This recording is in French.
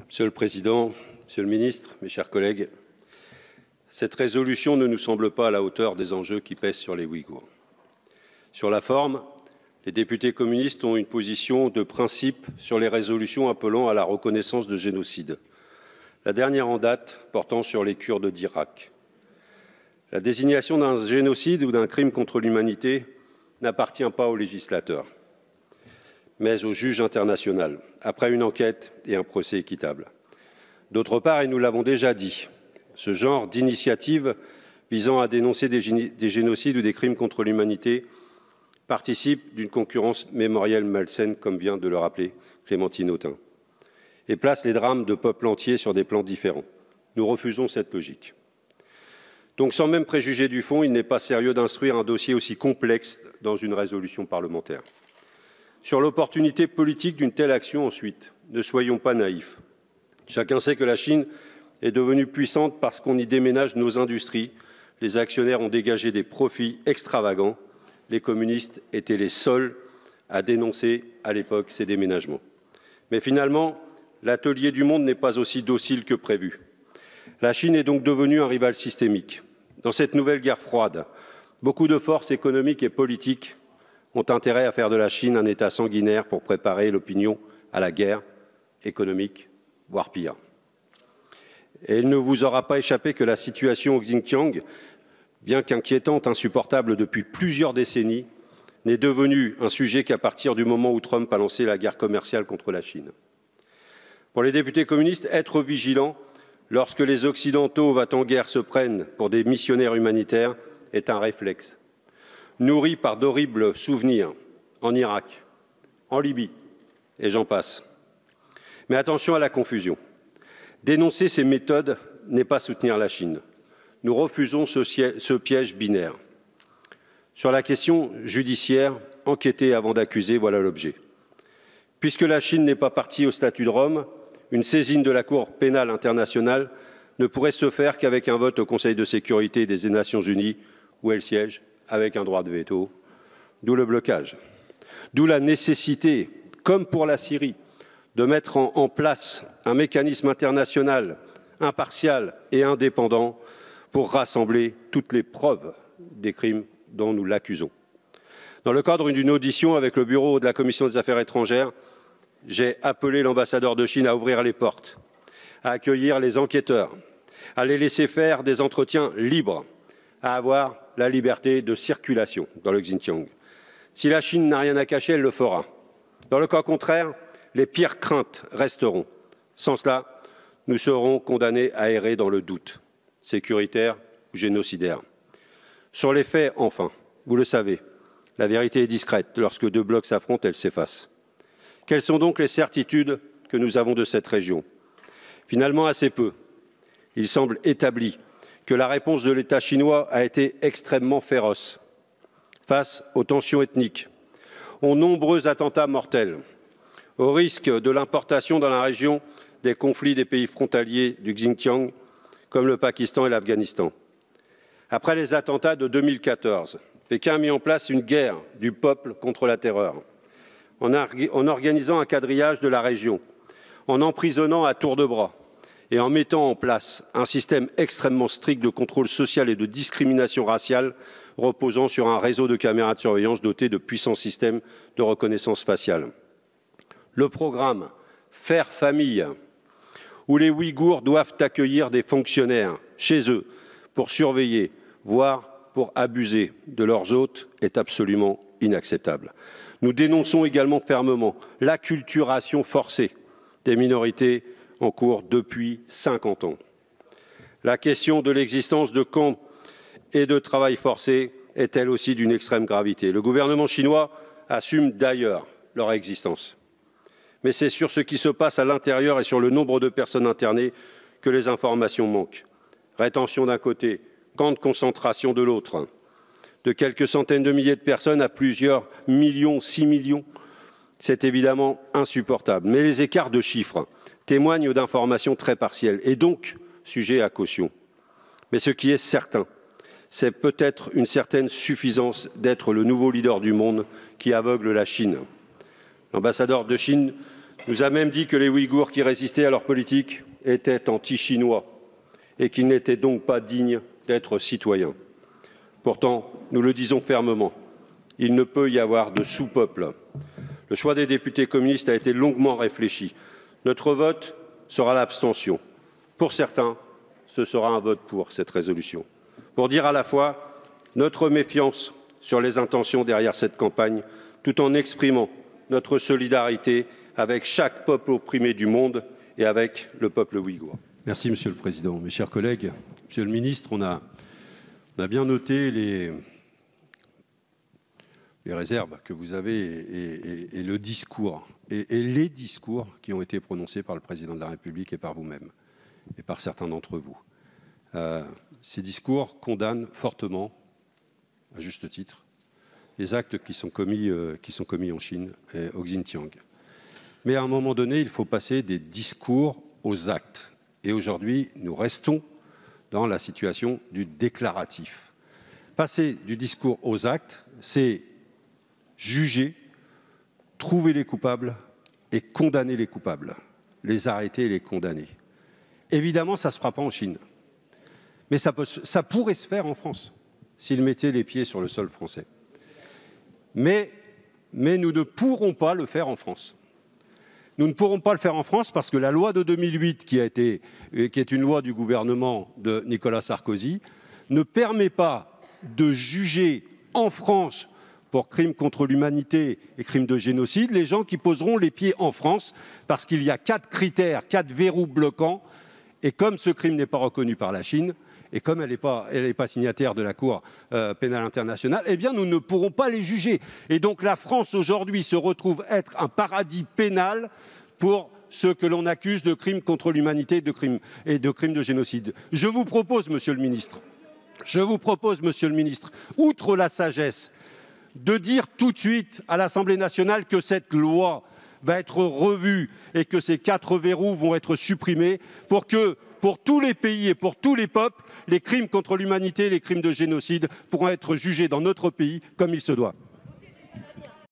Monsieur le Président, Monsieur le Ministre, mes chers collègues, cette résolution ne nous semble pas à la hauteur des enjeux qui pèsent sur les Ouïghours. Sur la forme, les députés communistes ont une position de principe sur les résolutions appelant à la reconnaissance de génocide. La dernière en date portant sur les Kurdes d'Irak. La désignation d'un génocide ou d'un crime contre l'humanité n'appartient pas au législateur, mais au juge international, après une enquête et un procès équitable. D'autre part, et nous l'avons déjà dit, ce genre d'initiative visant à dénoncer des génocides ou des crimes contre l'humanité participe d'une concurrence mémorielle malsaine, comme vient de le rappeler Clémentine Autain, et place les drames de peuples entiers sur des plans différents. Nous refusons cette logique. Donc, sans même préjuger du fond, il n'est pas sérieux d'instruire un dossier aussi complexe dans une résolution parlementaire. Sur l'opportunité politique d'une telle action ensuite, ne soyons pas naïfs. Chacun sait que la Chine est devenue puissante parce qu'on y déménage nos industries. Les actionnaires ont dégagé des profits extravagants. Les communistes étaient les seuls à dénoncer à l'époque ces déménagements. Mais finalement, l'atelier du monde n'est pas aussi docile que prévu. La Chine est donc devenue un rival systémique. Dans cette nouvelle guerre froide, beaucoup de forces économiques et politiques ont intérêt à faire de la Chine un État sanguinaire pour préparer l'opinion à la guerre économique, voire pire. Et il ne vous aura pas échappé que la situation au Xinjiang, bien qu'inquiétante, insupportable depuis plusieurs décennies, n'est devenue un sujet qu'à partir du moment où Trump a lancé la guerre commerciale contre la Chine. Pour les députés communistes, être vigilants lorsque les Occidentaux va-t-en-guerre se prennent pour des missionnaires humanitaires est un réflexe, nourri par d'horribles souvenirs en Irak, en Libye, et j'en passe. Mais attention à la confusion. Dénoncer ces méthodes n'est pas soutenir la Chine. Nous refusons ce piège binaire. Sur la question judiciaire, enquêter avant d'accuser, voilà l'objet. Puisque la Chine n'est pas partie au statut de Rome, une saisine de la Cour pénale internationale ne pourrait se faire qu'avec un vote au Conseil de sécurité des Nations unies, où elle siège, avec un droit de veto, d'où le blocage. D'où la nécessité, comme pour la Syrie, de mettre en place un mécanisme international impartial et indépendant pour rassembler toutes les preuves des crimes dont nous l'accusons. Dans le cadre d'une audition avec le bureau de la Commission des affaires étrangères, j'ai appelé l'ambassadeur de Chine à ouvrir les portes, à accueillir les enquêteurs, à les laisser faire des entretiens libres, à avoir la liberté de circulation dans le Xinjiang. Si la Chine n'a rien à cacher, elle le fera. Dans le cas contraire, les pires craintes resteront. Sans cela, nous serons condamnés à errer dans le doute, sécuritaire ou génocidaire. Sur les faits, enfin, vous le savez, la vérité est discrète. Lorsque deux blocs s'affrontent, elle s'efface. Quelles sont donc les certitudes que nous avons de cette région? Finalement, assez peu. Il semble établi que la réponse de l'État chinois a été extrêmement féroce face aux tensions ethniques, aux nombreux attentats mortels, au risque de l'importation dans la région des conflits des pays frontaliers du Xinjiang, comme le Pakistan et l'Afghanistan. Après les attentats de 2014, Pékin a mis en place une guerre du peuple contre la terreur, en organisant un quadrillage de la région, en emprisonnant à tour de bras et en mettant en place un système extrêmement strict de contrôle social et de discrimination raciale reposant sur un réseau de caméras de surveillance doté de puissants systèmes de reconnaissance faciale. Le programme Faire famille, où les Ouïghours doivent accueillir des fonctionnaires chez eux pour surveiller, voire pour abuser de leurs hôtes, est absolument inacceptable. Nous dénonçons également fermement l'acculturation forcée des minorités en cours depuis 50 ans. La question de l'existence de camps et de travail forcé est elle aussi d'une extrême gravité. Le gouvernement chinois assume d'ailleurs leur existence. Mais c'est sur ce qui se passe à l'intérieur et sur le nombre de personnes internées que les informations manquent. Rétention d'un côté, camp de concentration de l'autre. De quelques centaines de milliers de personnes à plusieurs millions, 6 millions, c'est évidemment insupportable. Mais les écarts de chiffres témoignent d'informations très partielles et donc sujets à caution. Mais ce qui est certain, c'est peut-être une certaine suffisance d'être le nouveau leader du monde qui aveugle la Chine. L'ambassadeur de Chine nous a même dit que les Ouïghours qui résistaient à leur politique étaient anti-chinois et qu'ils n'étaient donc pas dignes d'être citoyens. Pourtant, nous le disons fermement, il ne peut y avoir de sous-peuple. Le choix des députés communistes a été longuement réfléchi. Notre vote sera l'abstention. Pour certains, ce sera un vote pour cette résolution. Pour dire à la fois notre méfiance sur les intentions derrière cette campagne, tout en exprimant notre solidarité avec chaque peuple opprimé du monde et avec le peuple ouïghour. Merci, Monsieur le Président. Mes chers collègues, Monsieur le Ministre, on a bien noté les réserves que vous avez et le discours, et les discours qui ont été prononcés par le Président de la République et par vous-même, et par certains d'entre vous. Ces discours condamnent fortement, à juste titre, les actes qui sont commis en Chine et au Xinjiang. Mais à un moment donné, il faut passer des discours aux actes. Et aujourd'hui, nous restons dans la situation du déclaratif. Passer du discours aux actes, c'est juger, trouver les coupables et condamner les coupables, les arrêter et les condamner. Évidemment, ça ne se fera pas en Chine. Mais ça pourrait se faire en France, s'ils mettaient les pieds sur le sol français. Mais nous ne pourrons pas le faire en France. Nous ne pourrons pas le faire en France parce que la loi de 2008, qui est une loi du gouvernement de Nicolas Sarkozy, ne permet pas de juger en France pour crimes contre l'humanité et crimes de génocide les gens qui poseront les pieds en France, parce qu'il y a 4 critères, 4 verrous bloquants, et comme ce crime n'est pas reconnu par la Chine, et comme elle n'est pas signataire de la Cour pénale internationale, eh bien nous ne pourrons pas les juger. Et donc la France aujourd'hui se retrouve être un paradis pénal pour ceux que l'on accuse de crimes contre l'humanité et de crimes de génocide. Je vous propose, Monsieur le Ministre, outre la sagesse, de dire tout de suite à l'Assemblée nationale que cette loi va être revue et que ces 4 verrous vont être supprimés pour que, pour tous les pays et pour tous les peuples, les crimes contre l'humanité et les crimes de génocide pourront être jugés dans notre pays comme il se doit.